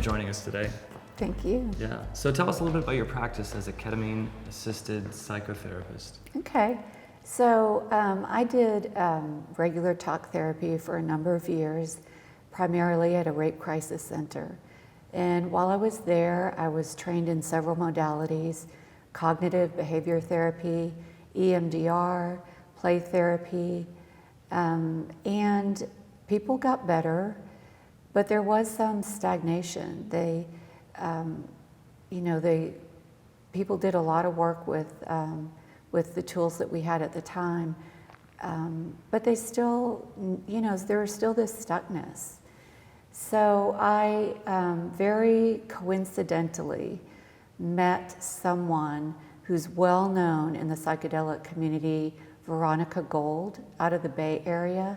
joining us today. Thank you. Yeah. So tell us a little bit about your practice as a ketamine-assisted psychotherapist. Okay. So I did regular talk therapy for a number of years, primarily at a rape crisis center. And while I was there, I was trained in several modalities: cognitive behavior therapy, EMDR, play therapy, and people got better, but there was some stagnation. People did a lot of work with the tools that we had at the time, but they still, there was still this stuckness. So I very coincidentally met someone who's well known in the psychedelic community, Veronica Gold, out of the Bay Area.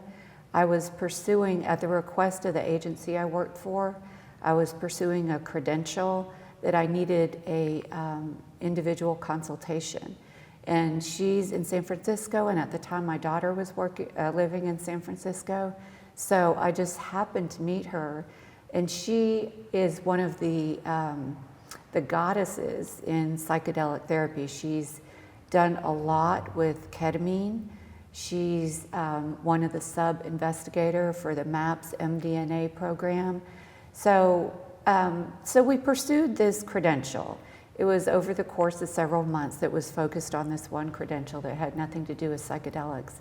I was pursuing, at the request of the agency I worked for, I was pursuing a credential that I needed a individual consultation. And she's in San Francisco, and at the time my daughter was living in San Francisco. So I just happened to meet her, and she is one of the goddesses in psychedelic therapy. She's done a lot with ketamine. She's one of the sub-investigator for the MAPS MDNA program. So we pursued this credential. It was over the course of several months that was focused on this one credential that had nothing to do with psychedelics.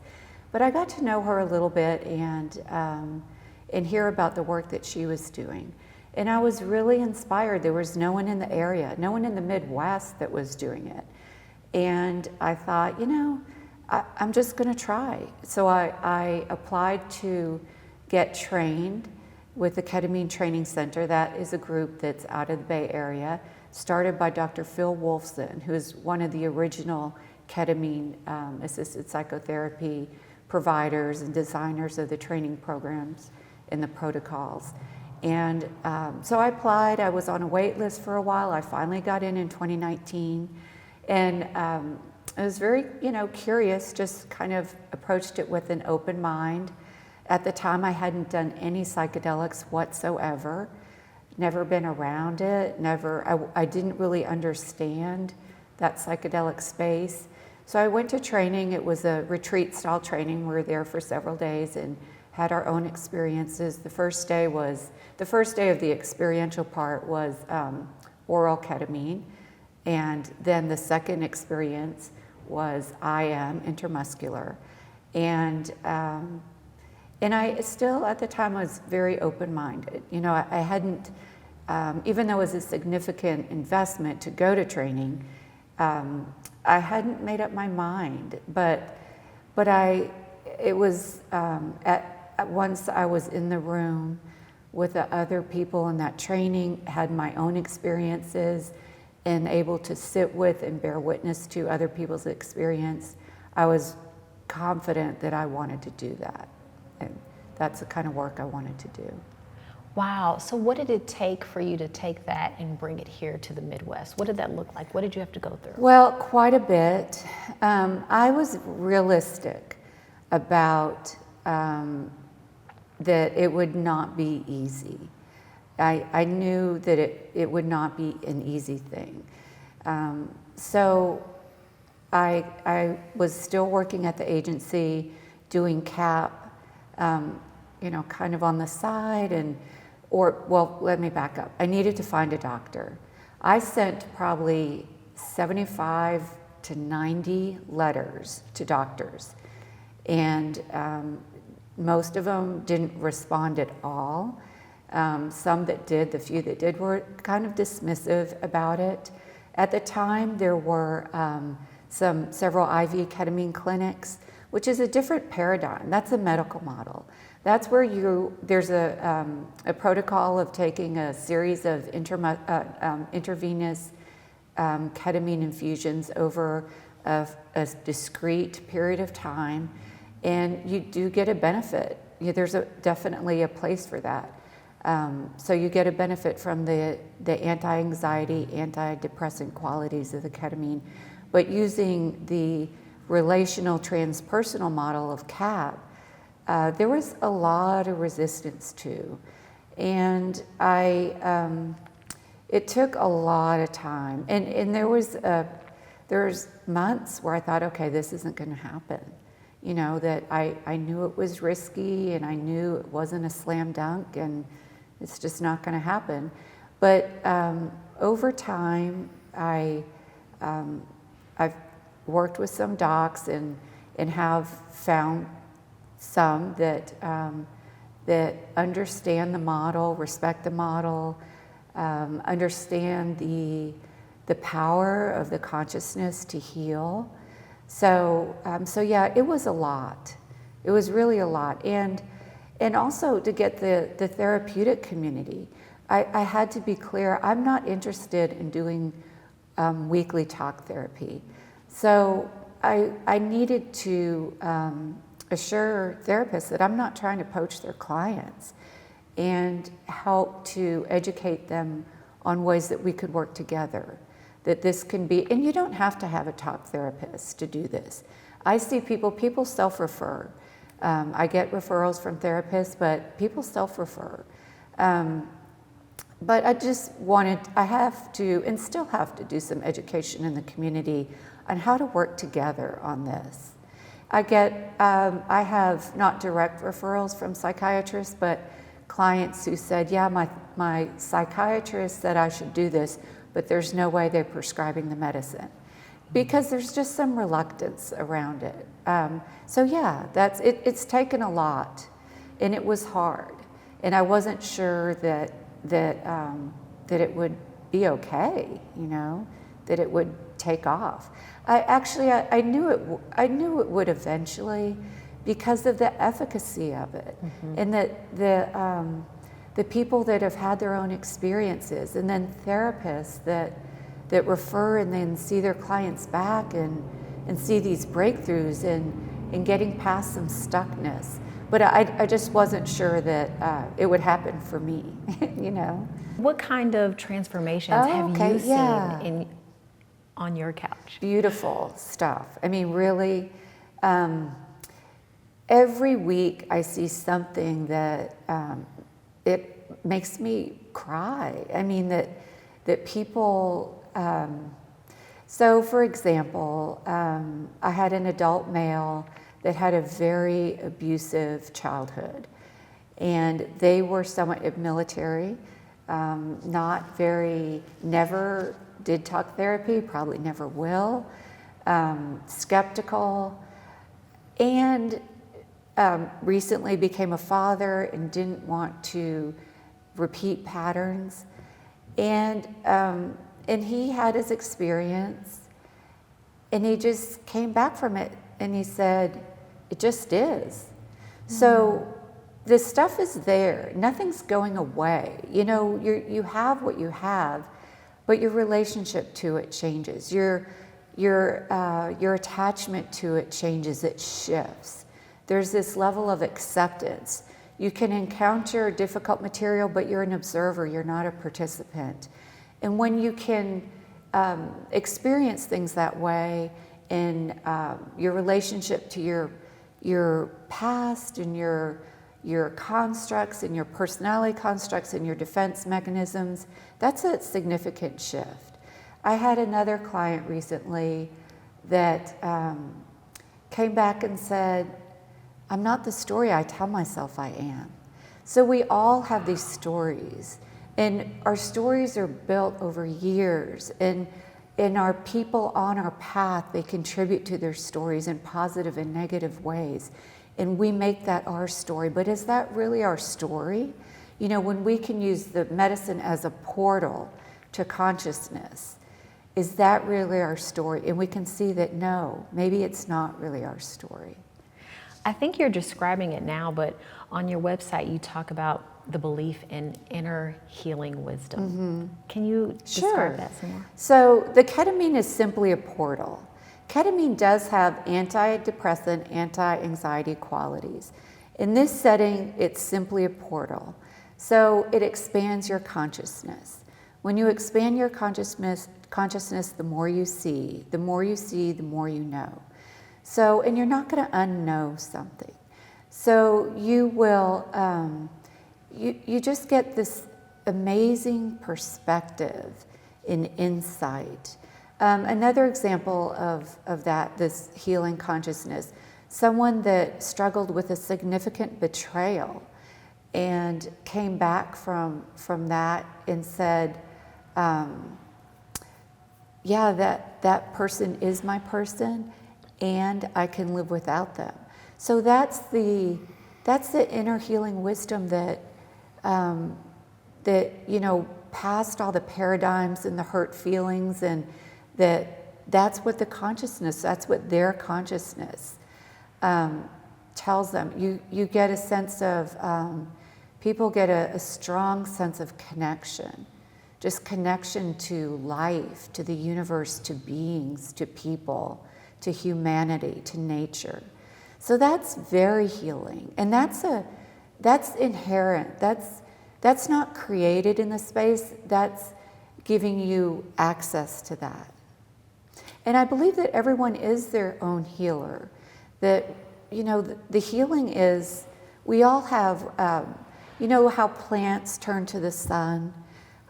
But I got to know her a little bit and hear about the work that she was doing. And I was really inspired. There was no one in the area, no one in the Midwest that was doing it. And I thought, I'm just going to try. So I applied to get trained with the Ketamine Training Center. That is a group that's out of the Bay Area, started by Dr. Phil Wolfson, who's one of the original ketamine-assisted psychotherapy providers and designers of the training programs and the protocols. And so I applied. I was on a wait list for a while. I finally got in 2019. And I was very, curious, just kind of approached it with an open mind. At the time, I hadn't done any psychedelics whatsoever, never been around it, I didn't really understand that psychedelic space. So I went to training. It was a retreat-style training. We were there for several days and had our own experiences. The first day of the experiential part was oral ketamine. And then the second experience was IM, intramuscular. And I still, at the time, was very open-minded. I hadn't, even though it was a significant investment to go to training, I hadn't made up my mind. But it was, once I was in the room with the other people in that training, had my own experiences, and able to sit with and bear witness to other people's experience, I was confident that I wanted to do that. And that's the kind of work I wanted to do. Wow, so what did it take for you to take that and bring it here to the Midwest? What did that look like? What did you have to go through? Well, quite a bit. I was realistic about that it would not be easy. I knew that it would not be an easy thing. So I was still working at the agency, doing CAP, kind of on the side, let me back up. I needed to find a doctor. I sent probably 75 to 90 letters to doctors, and most of them didn't respond at all. Some that did, the few that did, were kind of dismissive about it. At the time, there were several IV ketamine clinics, which is a different paradigm. That's a medical model. That's where there's a protocol of taking a series of intravenous ketamine infusions over a discrete period of time, and you do get a benefit. There's definitely a place for that. So you get a benefit from the anti-anxiety, anti-depressant qualities of the ketamine, but using the relational transpersonal model of CAP, there was a lot of resistance to. And it took a lot of time. And there's months where I thought, okay, this isn't going to happen. You know, that I knew it was risky and I knew it wasn't a slam dunk and it's just not going to happen. But over time, I've worked with some docs and have found some that understand the model, respect the model, understand the power of the consciousness to heal. So yeah, it was a lot. It was really a lot. And also to get the therapeutic community, I had to be clear, I'm not interested in doing weekly talk therapy. So I needed to assure therapists that I'm not trying to poach their clients and help to educate them on ways that we could work together. That this can be, and you don't have to have a talk therapist to do this. I see people self-refer. I get referrals from therapists, but people self-refer. But I have to, and still have to do some education in the community on how to work together on this. I have not direct referrals from psychiatrists, but clients who said, yeah, my psychiatrist said I should do this, but there's no way they're prescribing the medicine. Because there's just some reluctance around it. So yeah, it's taken a lot, and it was hard. And I wasn't sure that it would be okay, you know, that it would take off. I knew it would eventually, because of the efficacy of it, and that the people that have had their own experiences, and then therapists that refer and then see their clients back and see these breakthroughs and getting past some stuckness. But I just wasn't sure that it would happen for me, you know. What kind of transformations have you seen on your couch? Beautiful stuff. I mean, really, every week I see something that it makes me cry. I mean, that people, so for example, I had an adult male that had a very abusive childhood, and they were somewhat military, never did talk therapy, probably never will, skeptical, and recently became a father and didn't want to repeat patterns. And he had his experience, and he just came back from it, and he said, it just is. So this stuff is there. Nothing's going away. You know, you have what you have, but your relationship to it changes. Your attachment to it changes. It shifts. There's this level of acceptance. You can encounter difficult material, but you're an observer. You're not a participant. And when you can experience things that way in your relationship to your past and your constructs and your personality constructs and your defense mechanisms, that's a significant shift. I had another client recently that came back and said, I'm not the story I tell myself I am. So we all have these stories, and our stories are built over years, and our people on our path, they contribute to their stories in positive and negative ways. And we make that our story. But is that really our story? You know, when we can use the medicine as a portal to consciousness, is that really our story? And we can see that no, maybe it's not really our story. I think you're describing it now, but on your website you talk about the belief in inner healing wisdom. Can you describe that some more? So the ketamine is simply a portal. Ketamine does have anti-depressant, anti-anxiety qualities. In this setting, it's simply a portal. So it expands your consciousness. When you expand your consciousness, the more you see, the more you know. So, and you're not going to unknow something. So you will, you just get this amazing perspective and insight. Another example of that, this healing consciousness, someone that struggled with a significant betrayal and came back from that and said, yeah, that person is my person and I can live without them. So that's the inner healing wisdom that past all the paradigms and the hurt feelings, and that's what the consciousness, that's what their consciousness tells them. You get a sense of, people get a strong sense of connection, just connection to life, to the universe, to beings, to people, to humanity, to nature. So that's very healing, and that's inherent. That's not created in the space. That's giving you access to that. And I believe that everyone is their own healer. That the healing is, we all have. How plants turn to the sun.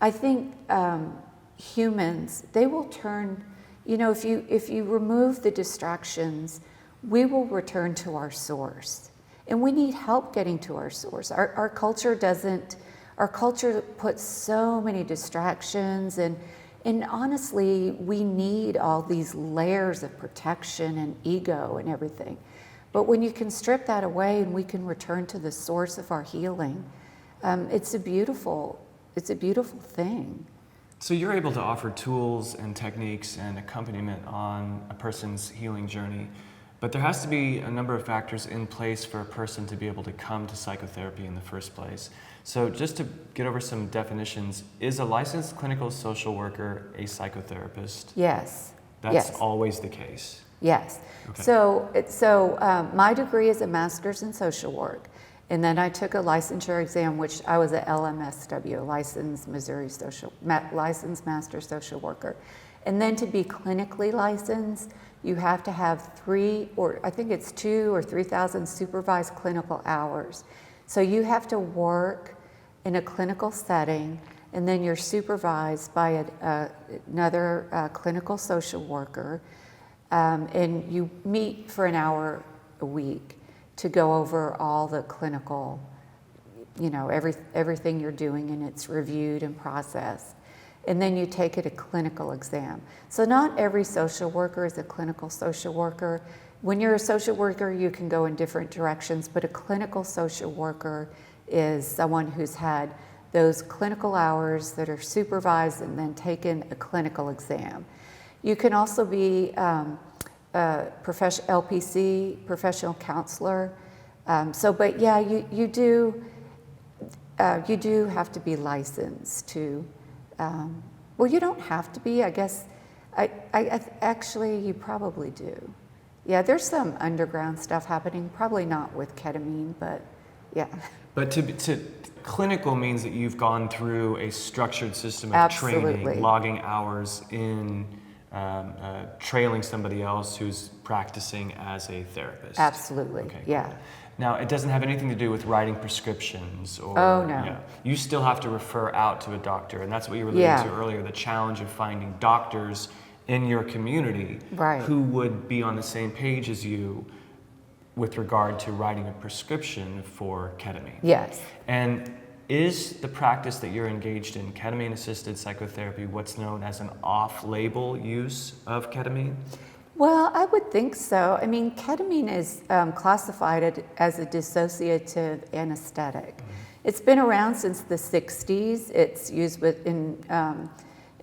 I think humans, they will turn. If you remove the distractions, we will return to our source. And we need help getting to our source. Our culture doesn't, our culture puts so many distractions, and honestly, we need all these layers of protection and ego and everything. But when you can strip that away and we can return to the source of our healing, it's a beautiful thing. So you're able to offer tools and techniques and accompaniment on a person's healing journey, but there has to be a number of factors in place for a person to be able to come to psychotherapy in the first place. So just to get over some definitions, is a licensed clinical social worker a psychotherapist? Yes. That's yes. always the case? Yes. Okay. So my degree is a master's in social work, and then I took a licensure exam, which I was a LMSW, licensed licensed master social worker. And then to be clinically licensed, you have to have 2,000 or 3,000 supervised clinical hours. So you have to work in a clinical setting, and then you're supervised by another clinical social worker, and you meet for an hour a week to go over all the clinical, everything you're doing, and it's reviewed and processed. And then you take it a clinical exam. So not every social worker is a clinical social worker. When you're a social worker, you can go in different directions, but a clinical social worker is someone who's had those clinical hours that are supervised and then taken a clinical exam. You can also be LPC, professional counselor. But yeah, you do have to be licensed to. Well, you don't have to be. I guess. Actually, you probably do. Yeah, there's some underground stuff happening. Probably not with ketamine, but yeah. But to clinical means that you've gone through a structured system of Absolutely. training, logging hours in, trailing somebody else who's practicing as a therapist. Absolutely. Okay. Yeah. Now, it doesn't have anything to do with writing prescriptions or... Oh, no. Yeah, you still have to refer out to a doctor, and that's what you were alluding to earlier, the challenge of finding doctors in your community who would be on the same page as you with regard to writing a prescription for ketamine. Yes. And is the practice that you're engaged in, ketamine-assisted psychotherapy, what's known as an off-label use of ketamine? Well, I would think so. I mean, ketamine is classified as a dissociative anesthetic. It's been around since the 60s. It's used in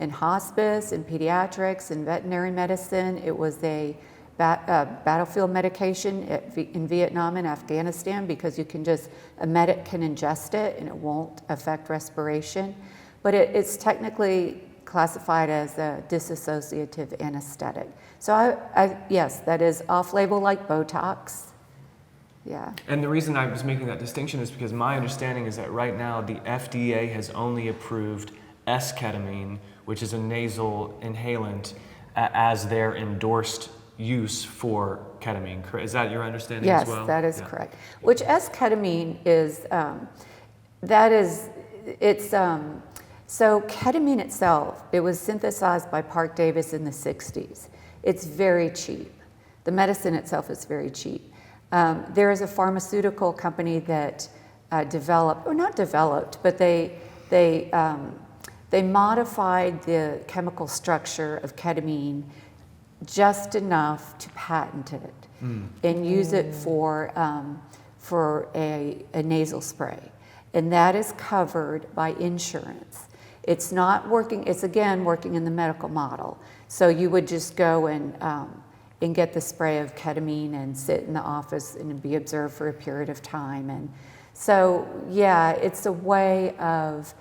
hospice, in pediatrics, in veterinary medicine. It was a battlefield medication in Vietnam and Afghanistan because a medic can ingest it and it won't affect respiration. But it's technically classified as a dissociative anesthetic. So yes, that is off-label like Botox. Yeah. And the reason I was making that distinction is because my understanding is that right now the FDA has only approved S-ketamine, which is a nasal inhalant, as their endorsed use for ketamine. Is that your understanding as well? Yes, that is correct. Which S-ketamine is, That is, so ketamine itself, it was synthesized by Park Davis in the 60s. It's very cheap. The medicine itself is very cheap. There is a pharmaceutical company that developed, or not developed, but they modified the chemical structure of ketamine just enough to patent it and use it for a nasal spray. And that is covered by insurance. It's not working, it's again working in the medical model. So you would just go and get the spray of ketamine and sit in the office and be observed for a period of time. And so, yeah, it's a way of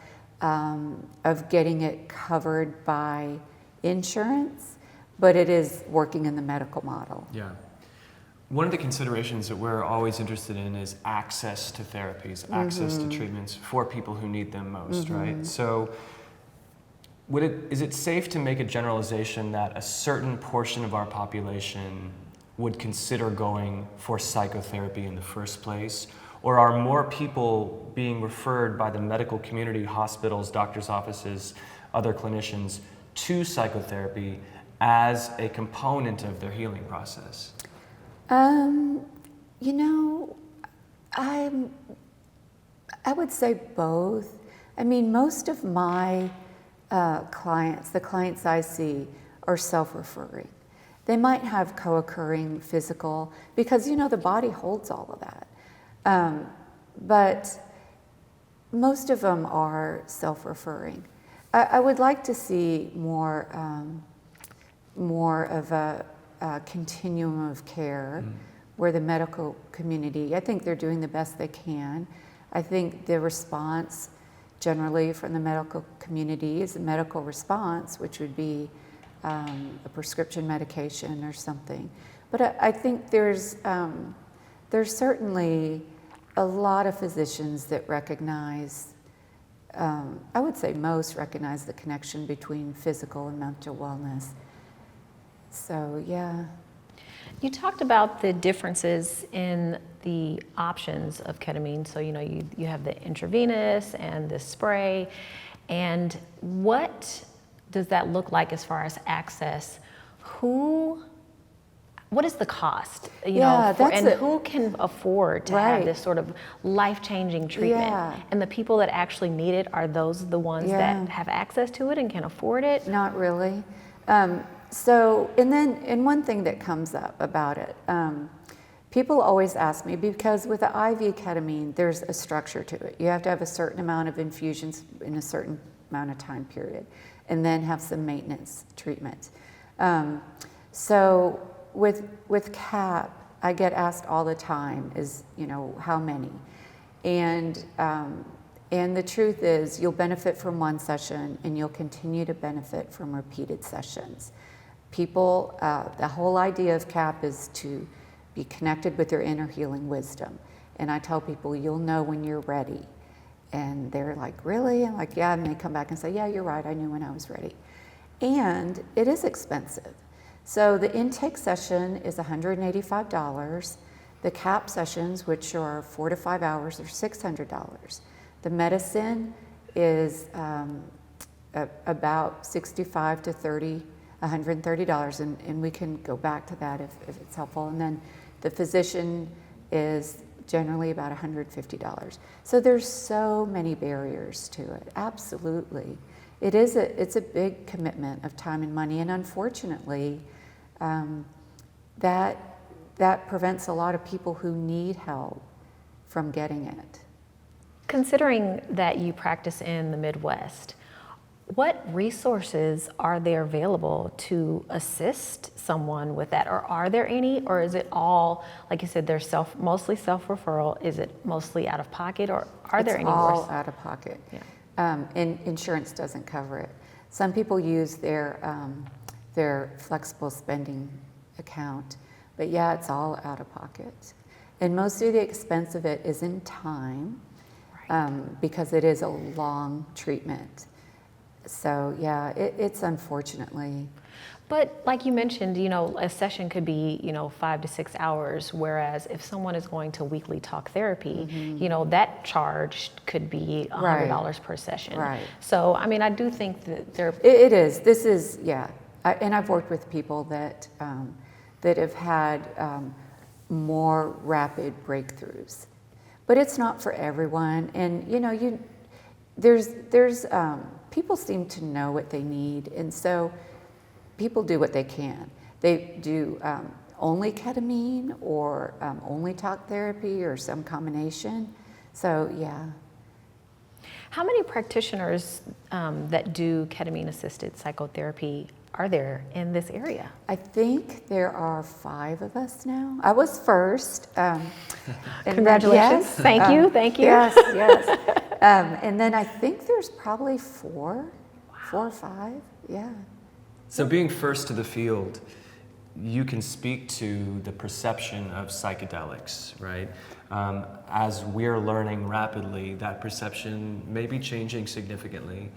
getting it covered by insurance, but it is working in the medical model. Yeah. One of the considerations that we're always interested in is access to therapies, access to treatments for people who need them most, right? So is it safe to make a generalization that a certain portion of our population would consider going for psychotherapy in the first place? Or are more people being referred by the medical community, hospitals, doctors' offices, other clinicians to psychotherapy as a component of their healing process? You know, I would say both. I mean, most of my clients, the clients I see, are self-referring. They might have co-occurring physical, because, you know, the body holds all of that. But most of them are self-referring. I would like to see more of a continuum of care where the medical community, I think they're doing the best they can. I think the response generally from the medical community is a medical response, which would be a prescription medication or something. But I think there's certainly a lot of physicians that recognize, I would say most recognize the connection between physical and mental wellness. So, yeah. You talked about the differences in the options of ketamine. So, you know, you have the intravenous and the spray. And what does that look like as far as access? What is the cost? Who can afford to have this sort of life-changing treatment? Yeah. And the people that actually need it, are those the ones that have access to it and can afford it? Not really. And one thing that comes up about it, people always ask me, because with the IV ketamine, there's a structure to it. You have to have a certain amount of infusions in a certain amount of time period, and then have some maintenance treatment. So with CAP, I get asked all the time is, you know, how many? And the truth is, you'll benefit from one session and you'll continue to benefit from repeated sessions. People, the whole idea of CAP is to be connected with their inner healing wisdom. And I tell people, you'll know when you're ready. And they're like, really? I'm like, yeah. And they come back and say, yeah, you're right. I knew when I was ready. And it is expensive. So the intake session is $185. The CAP sessions, which are 4 to 5 hours, are $600. The medicine is about $65 to $130, and we can go back to that if it's helpful. And then the physician is generally about $150. So there's so many barriers to it. Absolutely, it's a big commitment of time and money, and unfortunately, that prevents a lot of people who need help from getting it. Considering that you practice in the Midwest, what resources are there available to assist someone with that? Or are there any? Or is it all, like you said, they're mostly self-referral? Is it mostly out of pocket? Or are there any It's all more? out of pocket. Yeah. And insurance doesn't cover it. Some people use their flexible spending account, but yeah, it's all out of pocket. And most of the expense of it is in time, because it is a long treatment. So yeah, it's unfortunately. But like you mentioned, a session could be, 5 to 6 hours, whereas if someone is going to weekly talk therapy, that charge could be $100 per session. Right. So, I mean, I do think that there. It is. This is, yeah. And I've worked with people that that have had more rapid breakthroughs, but it's not for everyone. And there's people seem to know what they need, and so people do what they can. They do only ketamine or only talk therapy or some combination. So yeah. How many practitioners that do ketamine-assisted psychotherapy are there in this area? I think there are 5 of us now. I was first. And Congratulations. Yes, Thank you. Yes, yes. And then I think there's probably 4 or 5. Yeah. So being first to the field, you can speak to the perception of psychedelics, right? As we're learning rapidly, that perception may be changing significantly.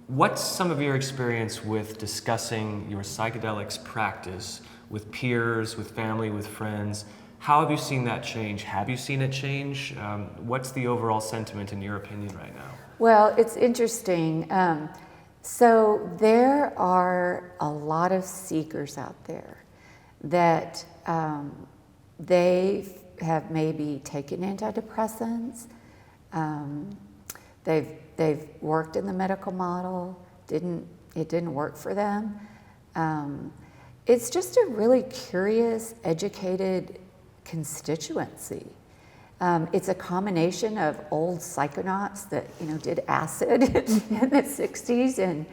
What's some of your experience with discussing your psychedelics practice with peers, with family, with friends? How have you seen that change? Have you seen it change? What's the overall sentiment in your opinion right now? Well, it's interesting. So there are a lot of seekers out there that they have maybe taken antidepressants. They've worked in the medical model. It didn't work for them. It's just a really curious, educated constituency. It's a combination of old psychonauts that did acid in the 60s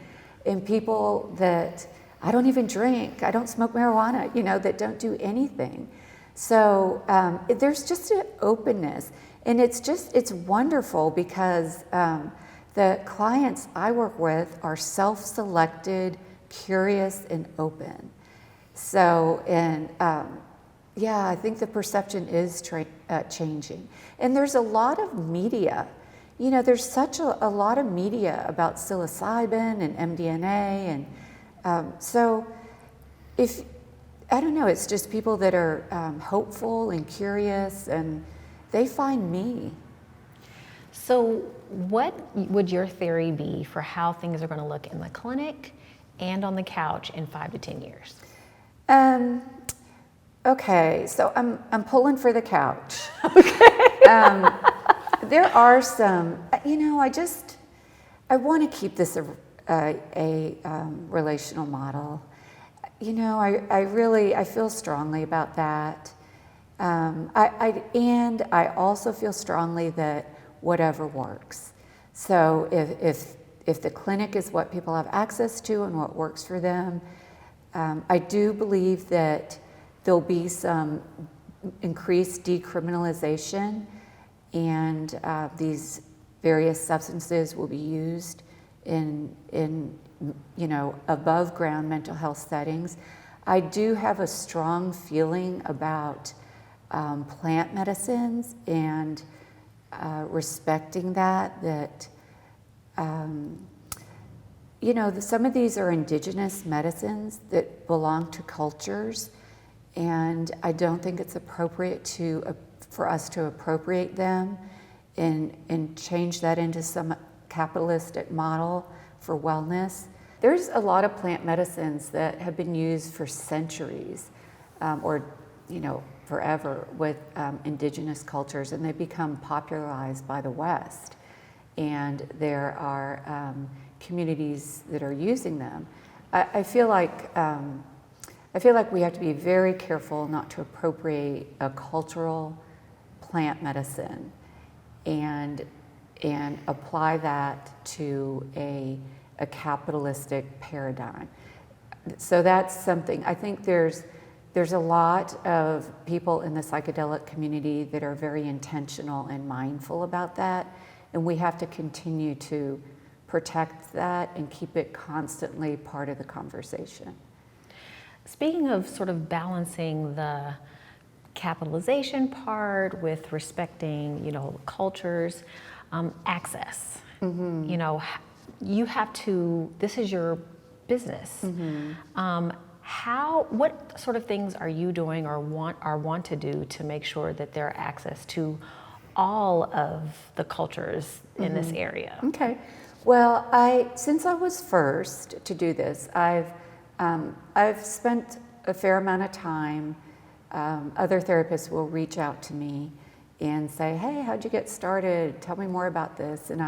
and people that I don't even drink, I don't smoke marijuana, that don't do anything. So there's just an openness, and it's wonderful because the clients I work with are self-selected, curious, and open. So, and yeah, I think the perception is changing. And there's a lot of media. There's such a lot of media about psilocybin and MDMA. And so I don't know, it's just people that are hopeful and curious, and they find me. So what would your theory be for how things are going to look in the clinic and on the couch in 5 to 10 years? Okay, so I'm pulling for the couch. Okay. There are some, I want to keep this a relational model. I feel strongly about that. And I also feel strongly that whatever works. So if the clinic is what people have access to and what works for them, I do believe that there'll be some increased decriminalization, and these various substances will be used in above ground mental health settings. I do have a strong feeling about plant medicines and respecting that some of these are indigenous medicines that belong to cultures, and I don't think it's appropriate for us to appropriate them and change that into some capitalistic model for wellness. There's a lot of plant medicines that have been used for centuries, or forever with indigenous cultures, and they become popularized by the West. And there are communities that are using them. I feel like we have to be very careful not to appropriate a cultural plant medicine and apply that to a capitalistic paradigm. So that's something. I think there's a lot of people in the psychedelic community that are very intentional and mindful about that, and we have to continue to protect that and keep it constantly part of the conversation. Speaking of sort of balancing the capitalization part with respecting, cultures, access. you have to, this is your business. What sort of things are you doing or want to do to make sure that there are access to all of the cultures in this area? Okay. Well, since I was first to do this, I've spent a fair amount of time. Other therapists will reach out to me and say, "Hey, how'd you get started? Tell me more about this." And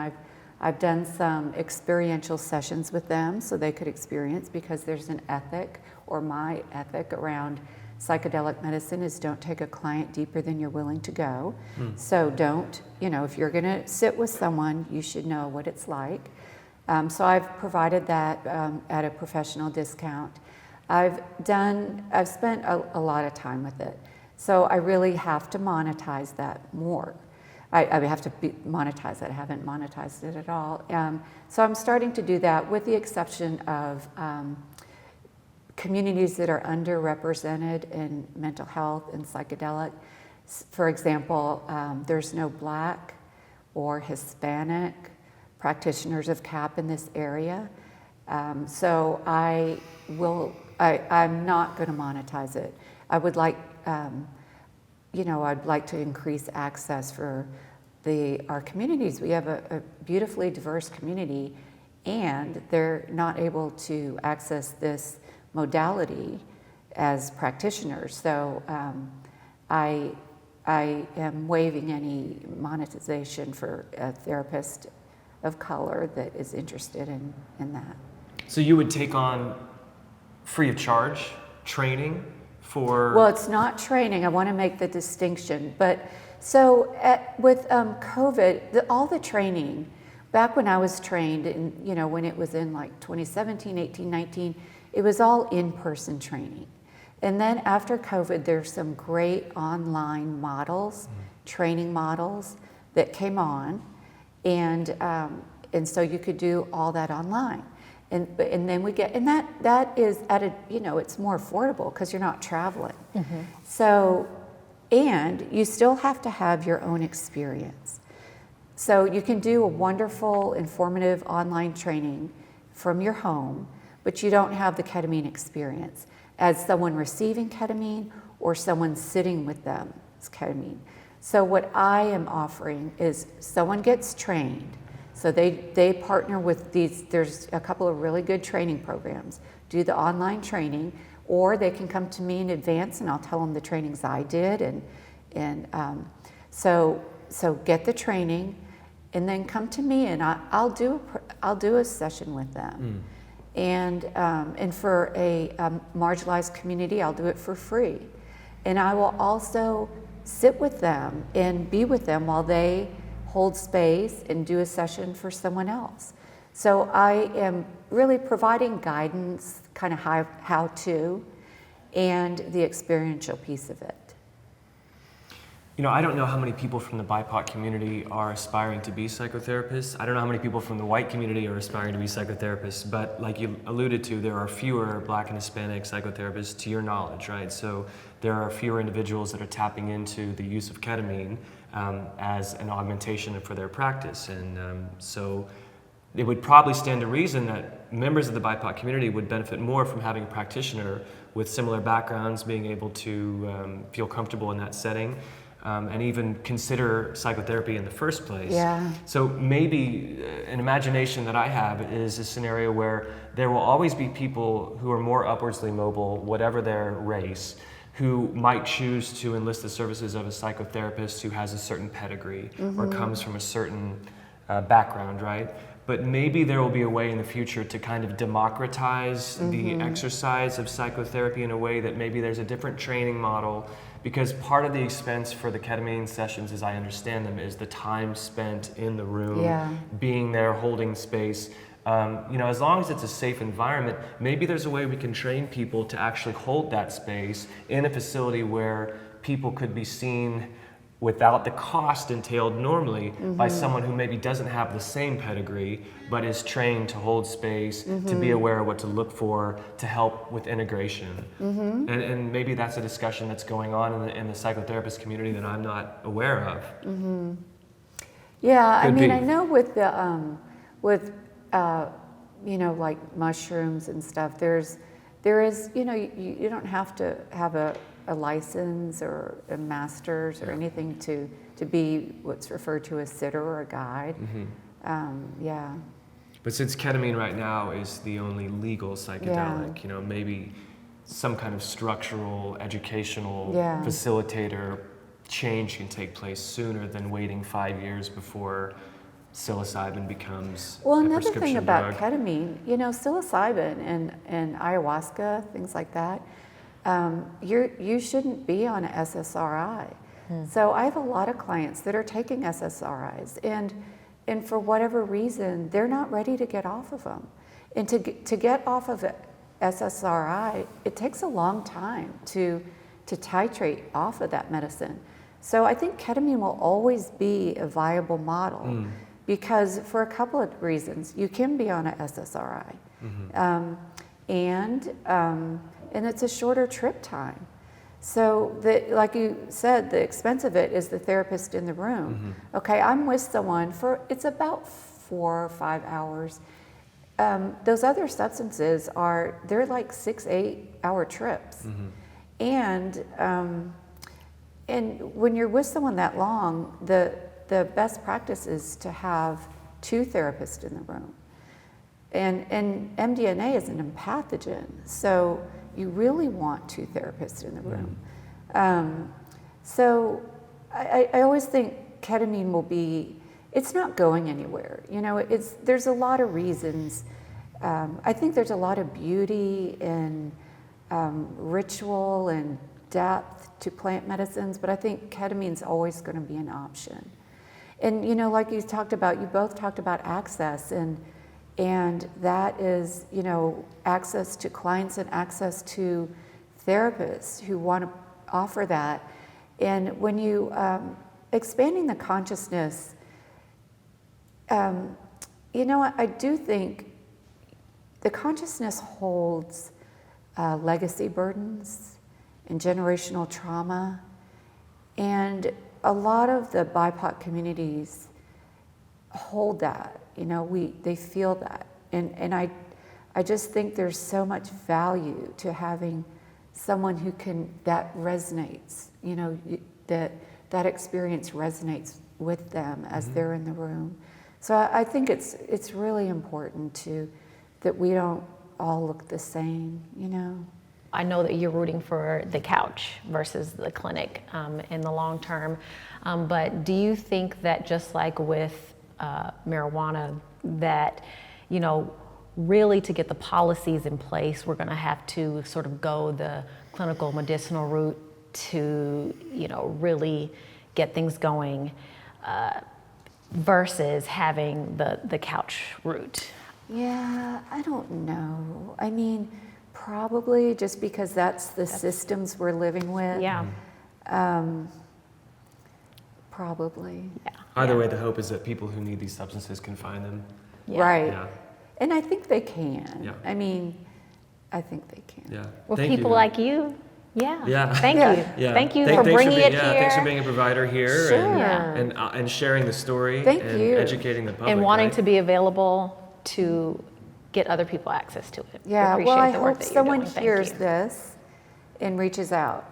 I've done some experiential sessions with them so they could experience, because there's an ethic, or my ethic around psychedelic medicine is don't take a client deeper than you're willing to go. So don't, if you're gonna sit with someone, you should know what it's like. So I've provided that at a professional discount. I've spent a lot of time with it. So I really have to monetize that more. I have to monetize it. I haven't monetized it at all. So I'm starting to do that, with the exception of communities that are underrepresented in mental health and psychedelic. For example, there's no Black or Hispanic practitioners of CAP in this area. So I'm not going to monetize it. I would like, I'd like to increase access for our communities. We have a beautifully diverse community, and they're not able to access this modality as practitioners. So I am waiving any monetization for a therapist of color that is interested in that. So you would take on, free of charge, training for... Well, it's not training. I want to make the distinction. But so with COVID, all the training, back when I was trained, when it was in like 2017, 18, 19, it was all in-person training. And then after COVID, there's some great online models, training models that came on. And so you could do all that online. And then that is at a, it's more affordable because you're not traveling. So, and you still have to have your own experience. So you can do a wonderful, informative online training from your home, but you don't have the ketamine experience as someone receiving ketamine or someone sitting with them as ketamine. So what I am offering is someone gets trained. So they partner with there's a couple of really good training programs, do the online training, or they can come to me in advance and I'll tell them the trainings I did. So get the training and then come to me and I'll do a session with them. And for a marginalized community, I'll do it for free. And I will also sit with them and be with them while they hold space and do a session for someone else. So I am really providing guidance, kind of how to, and the experiential piece of it. I don't know how many people from the BIPOC community are aspiring to be psychotherapists. I don't know how many people from the white community are aspiring to be psychotherapists, but like you alluded to, there are fewer Black and Hispanic psychotherapists to your knowledge, right? So there are fewer individuals that are tapping into the use of ketamine as an augmentation for their practice. And so it would probably stand to reason that members of the BIPOC community would benefit more from having a practitioner with similar backgrounds being able to feel comfortable in that setting. And even consider psychotherapy in the first place. Yeah. So maybe an imagination that I have is a scenario where there will always be people who are more upwardsly mobile, whatever their race, who might choose to enlist the services of a psychotherapist who has a certain pedigree or comes from a certain background, right? But maybe there will be a way in the future to kind of democratize the exercise of psychotherapy in a way that maybe there's a different training model. Because part of the expense for the ketamine sessions, as I understand them, is the time spent in the room, being there, holding space. As long as it's a safe environment, maybe there's a way we can train people to actually hold that space in a facility where people could be seen without the cost entailed normally by someone who maybe doesn't have the same pedigree, but is trained to hold space, to be aware of what to look for, to help with integration. And maybe that's a discussion that's going on in the psychotherapist community that I'm not aware of. Yeah, Could be. I know with the with like mushrooms and stuff, there is, you don't have to have a license or a master's or anything to be what's referred to as sitter or a guide. Yeah. But since ketamine right now is the only legal psychedelic, maybe some kind of structural, educational facilitator change can take place sooner than waiting 5 years before psilocybin becomes Well, a another prescription thing about drug. ketamine, psilocybin and ayahuasca, things like that, you shouldn't be on a SSRI. So I have a lot of clients that are taking SSRIs, and for whatever reason, they're not ready to get off of them. And to get off of SSRI, it takes a long time to titrate off of that medicine. So I think ketamine will always be a viable model because for a couple of reasons. You can be on a SSRI, and it's a shorter trip time. So, like you said, the expense of it is the therapist in the room. Okay, I'm with someone it's about 4 or 5 hours. Those other substances they're like 6-8 hour trips. And when you're with someone that long, the best practice is to have 2 therapists in the room. And MDMA is an empathogen, so you really want 2 therapists in the room. So I always think ketamine it's not going anywhere. There's a lot of reasons. I think there's a lot of beauty and ritual and depth to plant medicines, but I think ketamine's always going to be an option. And like you both talked about access, and that is, access to clients and access to therapists who want to offer that. And when you expanding the consciousness, I do think the consciousness holds legacy burdens and generational trauma, and a lot of the BIPOC communities hold that. They feel that, and I just think there's so much value to having someone that resonates. That experience resonates with them as they're in the room. So I think it's really important that we don't all look the same. I know that you're rooting for the couch versus the clinic in the long term, but do you think that just like with marijuana, that really to get the policies in place, we're going to have to sort of go the clinical medicinal route to really get things going versus having the couch route? Yeah, I don't know. I mean, probably just because that's the systems we're living with. Yeah. Probably. Yeah. Either way, the hope is that people who need these substances can find them. Yeah. Right. Yeah. And I think they can. Yeah. I mean, I think they can. Yeah. Well, Thank people you. like you. Yeah. Yeah. Thank Yeah. you. Yeah. Thank you Thank- for thanks bringing it being, here. Thanks for being a provider here Sure. and sharing the story Thank and you. educating the public. And wanting right? to be available to get other people access to it. Yeah, We well, appreciate I the work hope that you're someone doing. Thank hears you. this and reaches out.